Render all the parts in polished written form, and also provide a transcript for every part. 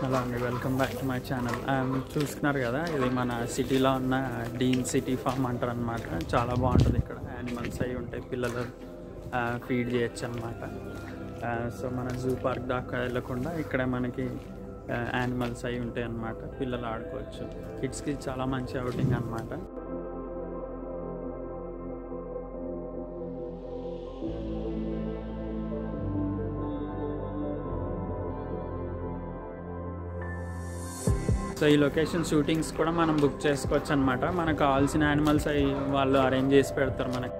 Hello అండి, welcome back to my channel. చూస్తున్నారు కదా, ఇది మన సిటీలో ఉన్న డీన్ సిటీ ఫామ్ అంటారు అనమాట. చాలా బాగుంటుంది. ఇక్కడ యానిమల్స్ అవి ఉంటాయి, పిల్లలు ఫీడ్ చేయొచ్చు అనమాట. సో మన జూ పార్క్ దాకా వెళ్ళకుండా ఇక్కడ మనకి యానిమల్స్ అవి ఉంటాయి అన్నమాట. పిల్లలు ఆడుకోవచ్చు. కిడ్స్కి చాలా మంచి అవుటింగ్ అనమాట. సో ఈ లొకేషన్ షూటింగ్స్ కూడా మనం బుక్ చేసుకోవచ్చు అనమాట. మనకు కావాల్సిన యానిమల్స్ అవి వాళ్ళు అరేంజ్ చేసి పెడతారు మనకి.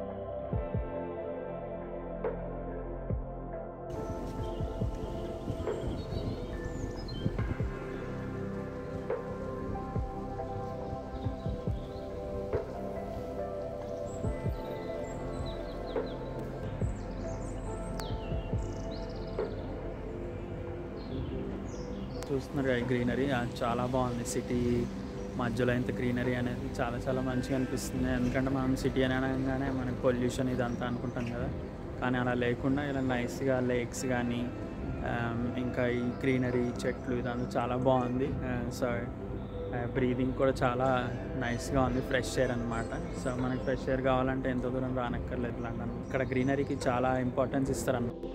చూస్తున్నారు కదా గ్రీనరీ, చాలా బాగుంది. సిటీ మధ్యలో ఇంత గ్రీనరీ అనేది చాలా చాలా మంచిగా అనిపిస్తుంది. ఎందుకంటే మనం సిటీ అని అనగానే మనకి పొల్యూషన్ ఇదంతా అనుకుంటాం కదా, కానీ అలా లేకుండా ఇలా నైస్గా లేక్స్ కానీ ఇంకా ఈ గ్రీనరీ చెట్లు ఇదంతా చాలా బాగుంది. సో బ్రీదింగ్ కూడా చాలా నైస్గా ఉంది. ఫ్రెష్ ఎయిర్ అనమాట. సో మనకి ఫ్రెష్ ఎయిర్ కావాలంటే ఎంతో దూరం రానక్కర్లేదు లండన్. ఇక్కడ గ్రీనరీకి చాలా ఇంపార్టెన్స్ ఇస్తారన్నమాట.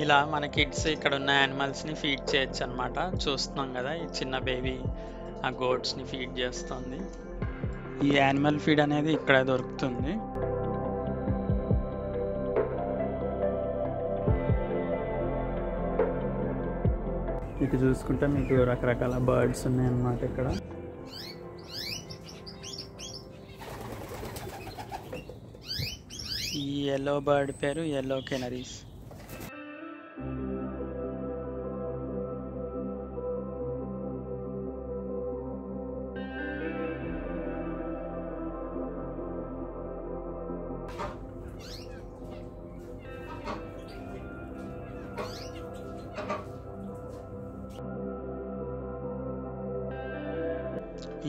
ఇలా మన కిడ్స్ ఇక్కడ ఉన్న యానిమల్స్ని ఫీడ్ చేయొచ్చు అనమాట. చూస్తున్నాం కదా, ఈ చిన్న బేబీ ఆ గోట్స్ని ఫీడ్ చేస్తుంది. ఈ యానిమల్ ఫీడ్ అనేది ఇక్కడ దొరుకుతుంది. ఇక చూసుకుంటే మీకు రకరకాల బర్డ్స్ ఉన్నాయి అన్నమాట ఇక్కడ. ఈ ఎల్లో బర్డ్ పేరు ఎల్లో కెనరీస్.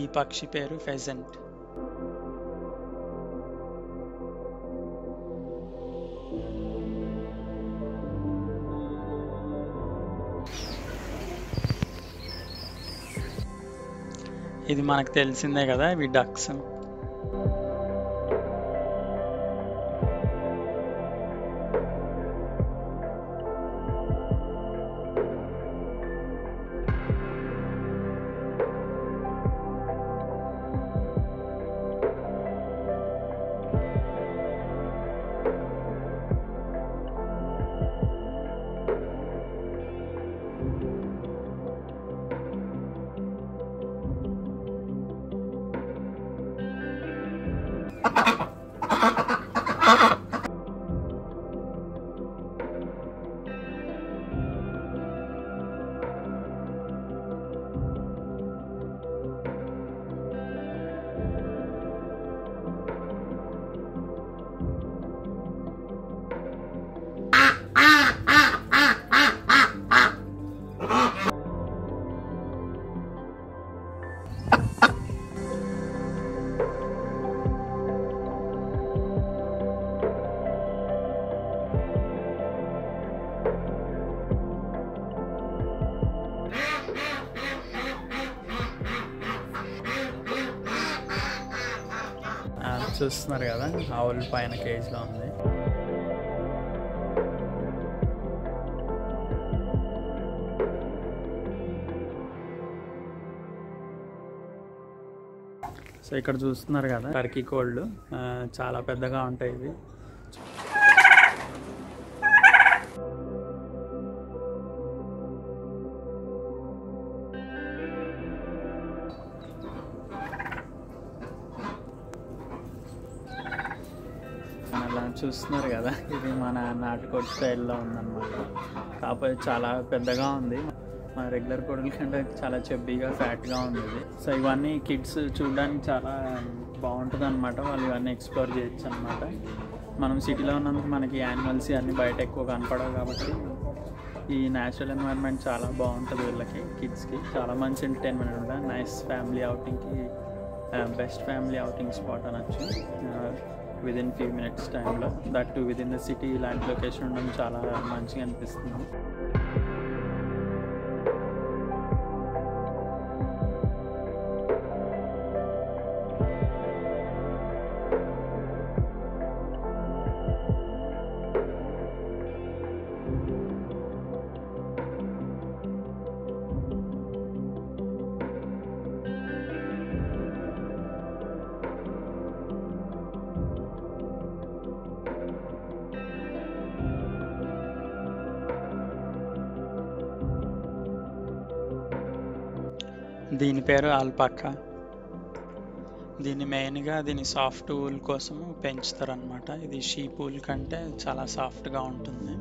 ఈ పక్షి పేరు ఫెజెంట్. ఇది మనకు తెలిసిందే కదా, ఇవి డక్స్. చూస్తున్నారు కదా, ఆవుల పైన కేజ్లో ఉంది. సో ఇక్కడ చూస్తున్నారు కదా, టర్కీ కోళ్ళు చాలా పెద్దగా ఉంటాయి ఇవి. అలా చూస్తున్నారు కదా, ఇది మన నాటుకోడి స్టైల్లో ఉందన్నమాట. కాకపోతే చాలా పెద్దగా ఉంది. మన రెగ్యులర్ కోడుల కంటే చాలా చెబ్బీగా ఫ్యాట్గా ఉంది ఇది. సో ఇవన్నీ కిడ్స్ చూడడానికి చాలా బాగుంటుంది అనమాట. వాళ్ళు ఇవన్నీ ఎక్స్ప్లోర్ చేయొచ్చు అనమాట. మనం సిటీలో ఉన్నందుకు మనకి యానిమల్స్ అన్నీ బయట ఎక్కువ కనపడవు కాబట్టి ఈ న్యాచురల్ ఎన్వైర్న్మెంట్ చాలా బాగుంటుంది వీళ్ళకి, కిడ్స్కి చాలా మంచి ఎంటర్టైన్మెంట్ ఉంటుంది. నైస్ ఫ్యామిలీ అవుటింగ్కి బెస్ట్ ఫ్యామిలీ అవుటింగ్ స్పాట్ అనొచ్చు. విదిన్ ఫ్యూ మినిట్స్ టైంలో, that too within the city ఇలాంటి లొకేషన్ ఉండడం చాలా మంచిగా అనిపిస్తుంది. దీని పేరు ఆల్పాకా. దీన్ని మెయిన్గా దీని సాఫ్ట్ ఊల్ కోసము పెంచుతారు అనమాట. ఇది షీప్ ఊల్ కంటే చాలా సాఫ్ట్గా ఉంటుంది.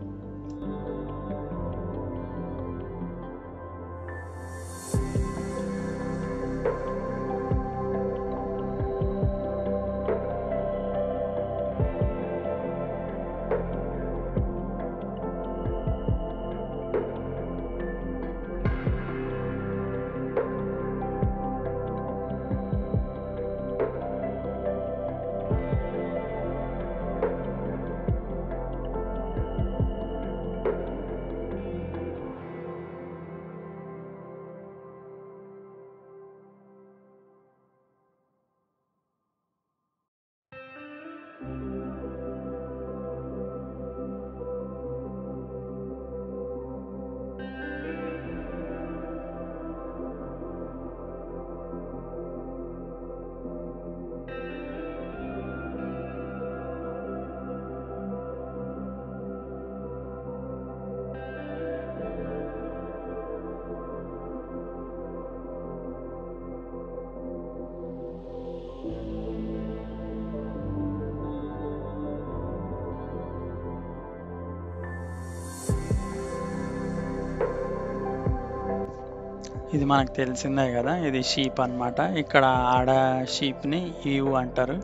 ఇది మనకు తెలిసిందే కదా, ఇది షీప్ అన్నమాట. ఇక్కడ ఆడ షీప్ని ఈవు అంటారు,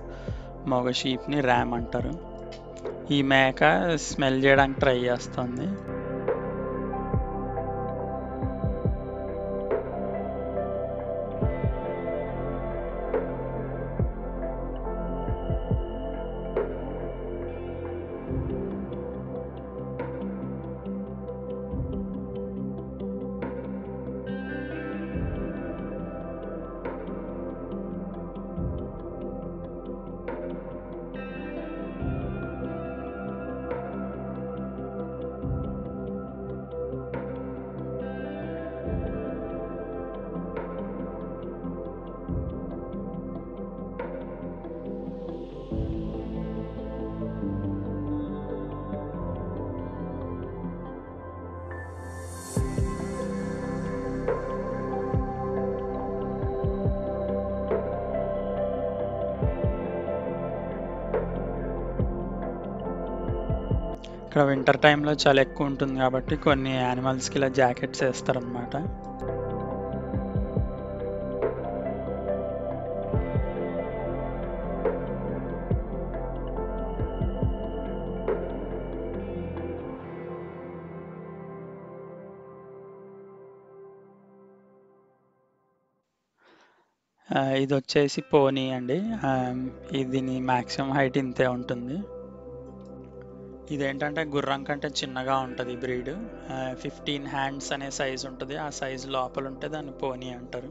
మగ షీప్ని ర్యామ్ అంటారు. ఈ మేక స్మెల్ చేయడానికి ట్రై చేస్తుంది. ఇక్కడ వింటర్ టైంలో చాలా ఎక్కువ ఉంటుంది కాబట్టి కొన్ని యానిమల్స్కి ఇలా జాకెట్స్ వేస్తారనమాట. ఇది వచ్చేసి పోనీ అండి. దీని మ్యాక్సిమం హైట్ ఇంతే ఉంటుంది. ఇదేంటంటే గుర్రం కంటే చిన్నగా ఉంటుంది బ్రీడ్. 15 హ్యాండ్స్ అనే సైజు ఉంటుంది. ఆ సైజు లోపల ఉంటే దాన్ని పోనీ అంటారు.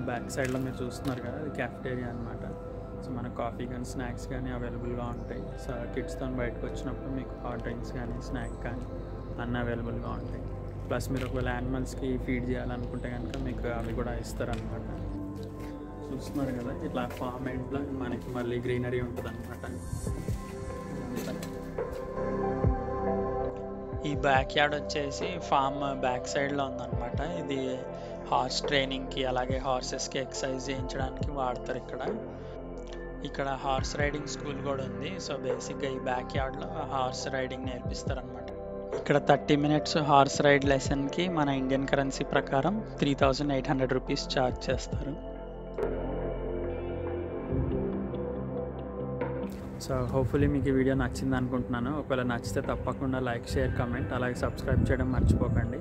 బ్యాక్ సైడ్లో మీరు చూస్తున్నారు కదా, అది క్యాఫ్టేరియా అనమాట. సో మన కాఫీ కానీ స్నాక్స్ కానీ అవైలబుల్గా ఉంటాయి. సో కిడ్స్తో బయటకు వచ్చినప్పుడు మీకు హాట్ డ్రింక్స్ కానీ స్నాక్ కానీ అన్నీ అవైలబుల్గా ఉంటాయి. ప్లస్ మీరు ఒకవేళ యానిమల్స్కి ఫీడ్ చేయాలనుకుంటే కనుక మీకు అవి కూడా ఇస్తారనమాట. చూస్తున్నారు కదా, ఇట్లా ఫామ్ ఎండ్లో మనకి మళ్ళీ గ్రీనరీ ఉంటుంది అనమాట. ఈ బ్యాక్ యార్డ్ వచ్చేసి ఫామ్ బ్యాక్ సైడ్లో ఉందన్నమాట. ఇది హార్స్ ట్రైనింగ్కి అలాగే హార్సెస్కి ఎక్సర్సైజ్ చేయించడానికి వాడతారు. ఇక్కడ హార్స్ రైడింగ్ స్కూల్ కూడా ఉంది. సో బేసిక్గా ఈ బ్యాక్ యార్డ్లో హార్స్ రైడింగ్ నేర్పిస్తారనమాట. ఇక్కడ 30 minutes హార్స్ రైడ్ లెసన్కి మన ఇండియన్ కరెన్సీ ప్రకారం 3800 రూపీస్ ఛార్జ్ చేస్తారు. సో హోప్ఫుల్లీ మీకు ఈ వీడియో నచ్చింది అనుకుంటున్నాను. ఒకవేళ నచ్చితే తప్పకుండా లైక్, షేర్, కమెంట్ అలాగే సబ్స్క్రైబ్ చేయడం మర్చిపోకండి.